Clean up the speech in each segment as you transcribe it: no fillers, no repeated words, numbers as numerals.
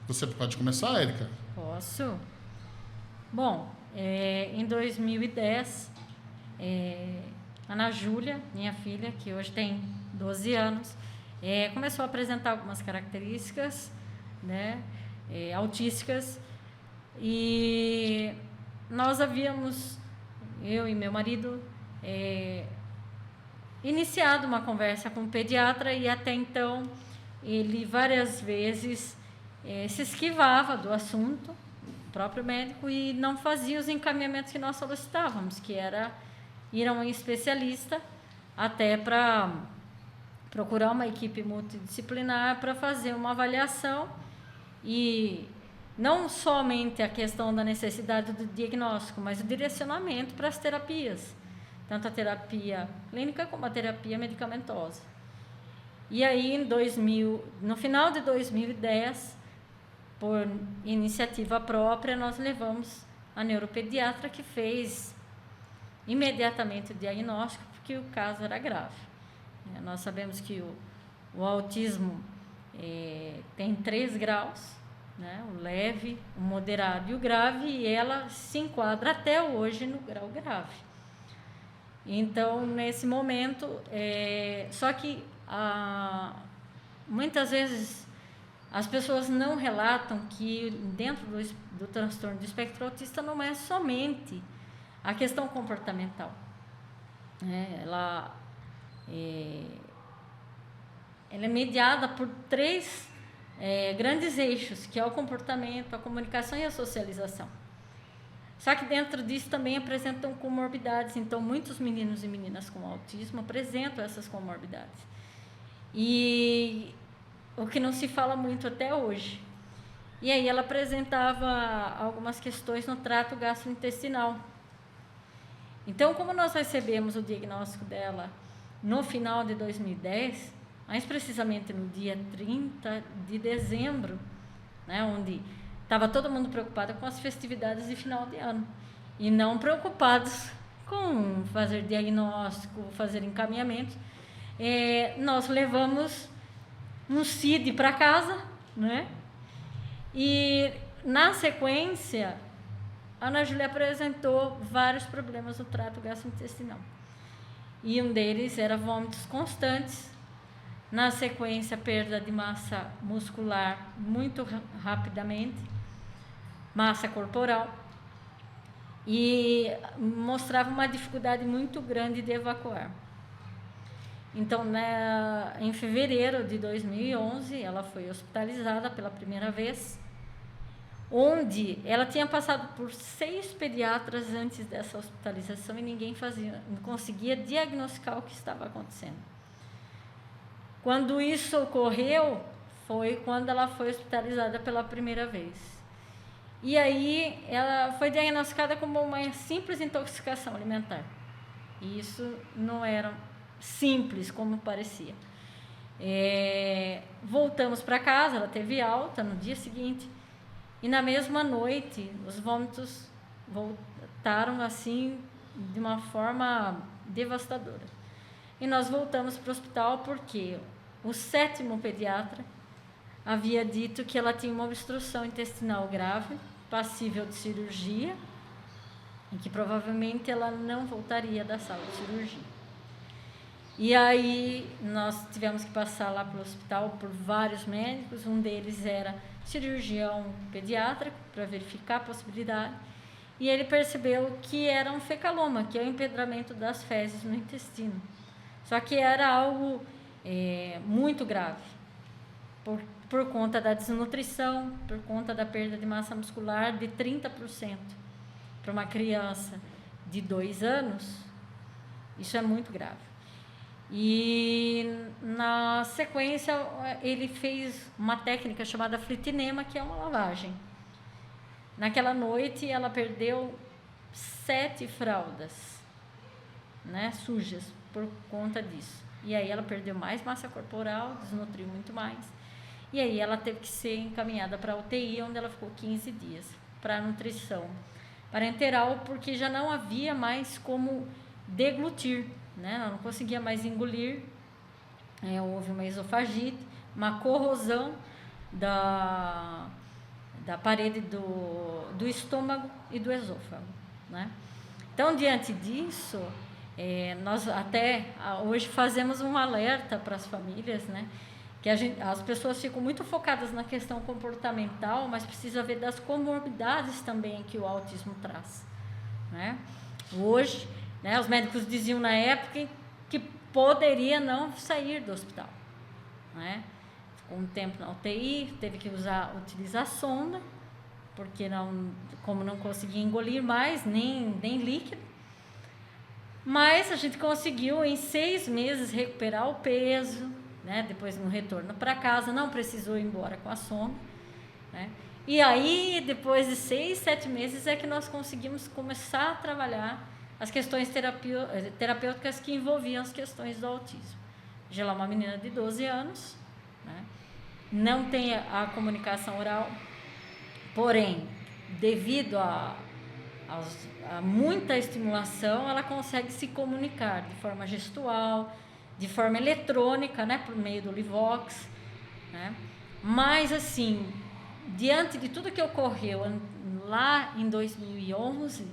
Você pode começar, Érica? Posso? Bom, em 2010, Ana Júlia, minha filha, que hoje tem 12 anos, começou a apresentar algumas características, né, autísticas, e nós havíamos, eu e meu marido, iniciado uma conversa com o pediatra, e até então ele várias vezes se esquivava do assunto, o próprio médico, e não fazia os encaminhamentos que nós solicitávamos, que era ir a um especialista, até para procurar uma equipe multidisciplinar para fazer uma avaliação, e não somente a questão da necessidade do diagnóstico, mas o direcionamento para as terapias, tanto a terapia clínica como a terapia medicamentosa. E aí, no final de 2010, por iniciativa própria, nós levamos a neuropediatra, que fez imediatamente o diagnóstico, porque o caso era grave. Nós sabemos que o autismo tem 3 graus, né? O leve, o moderado e o grave, e ela se enquadra até hoje no grau grave. Então, nesse momento, só que muitas vezes as pessoas não relatam que dentro do transtorno do espectro autista não é somente a questão comportamental. Ela é mediada por 3 grandes eixos, que é o comportamento, a comunicação e a socialização. Só que dentro disso também apresentam comorbidades, então muitos meninos e meninas com autismo apresentam essas comorbidades. E o que não se fala muito até hoje. E aí ela apresentava algumas questões no trato gastrointestinal. Então, como nós recebemos o diagnóstico dela no final de 2010, mais precisamente no dia 30 de dezembro, né, onde estava todo mundo preocupado com as festividades de final de ano, e não preocupados com fazer diagnóstico, fazer encaminhamento, nós levamos um CID para casa, né? E na sequência, a Ana Júlia apresentou vários problemas no trato gastrointestinal. E um deles era vômitos constantes, na sequência, perda de massa muscular muito rapidamente, massa corporal, e mostrava uma dificuldade muito grande de evacuar. Então, em fevereiro de 2011, ela foi hospitalizada pela primeira vez, onde ela tinha passado por 6 pediatras antes dessa hospitalização, e ninguém não conseguia diagnosticar o que estava acontecendo. Quando isso ocorreu, foi quando ela foi hospitalizada pela primeira vez. E aí ela foi diagnosticada como uma simples intoxicação alimentar. E isso não era simples como parecia. Voltamos para casa, ela teve alta no dia seguinte, e na mesma noite os vômitos voltaram assim de uma forma devastadora. E nós voltamos para o hospital porque o 7º pediatra havia dito que ela tinha uma obstrução intestinal grave, passível de cirurgia, e que provavelmente ela não voltaria da sala de cirurgia. E aí nós tivemos que passar lá para o hospital por vários médicos, um deles era cirurgião pediátrico, para verificar a possibilidade, e ele percebeu que era um fecaloma, que é o empedramento das fezes no intestino. Só que era algo muito grave, por conta da desnutrição, por conta da perda de massa muscular de 30%. Para uma criança de 2 anos, isso é muito grave. E na sequência ele fez uma técnica chamada flitinema, que é uma lavagem. Naquela noite ela perdeu 7 fraldas, né, sujas por conta disso. E aí ela perdeu mais massa corporal, desnutriu muito mais. E aí ela teve que ser encaminhada para a UTI, onde ela ficou 15 dias, para nutrição parenteral, porque já não havia mais como deglutir, né? Ela não conseguia mais engolir, houve uma esofagite, uma corrosão da parede do estômago e do esôfago, né? Então, diante disso, nós até hoje fazemos um alerta para as famílias, né? Que as pessoas ficam muito focadas na questão comportamental, mas precisa ver das comorbidades também que o autismo traz, né? Hoje, né, os médicos diziam na época que poderia não sair do hospital, né? Ficou um tempo na UTI, teve que utilizar sonda, porque como não conseguia engolir mais, nem líquido. Mas a gente conseguiu em 6 meses recuperar o peso, né? Depois no retorno para casa, não precisou ir embora com a sonda, né? E aí, depois de 6, 7 meses, é que nós conseguimos começar a trabalhar as questões terapêuticas que envolviam as questões do autismo. Ela é uma menina de 12 anos, né? Não tem a comunicação oral, porém, devido a muita estimulação, ela consegue se comunicar de forma gestual, de forma eletrônica, né, por meio do Livox, né? Mas, assim, diante de tudo que ocorreu lá em 2011,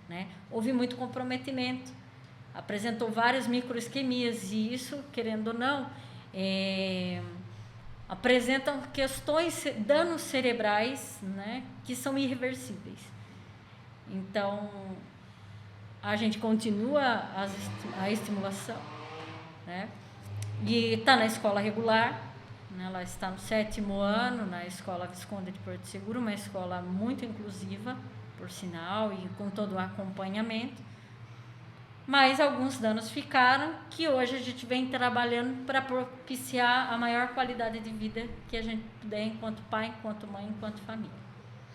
né, houve muito comprometimento, apresentou várias microisquemias, e isso, querendo ou não, apresentam danos cerebrais, né, que são irreversíveis. Então, a gente continua a estimulação, né, e está na escola regular, né, ela está no 7º ano na Escola Visconde de Porto Seguro, uma escola muito inclusiva, por sinal, e com todo o acompanhamento. Mas alguns danos ficaram, que hoje a gente vem trabalhando para propiciar a maior qualidade de vida que a gente puder, enquanto pai, enquanto mãe, enquanto família.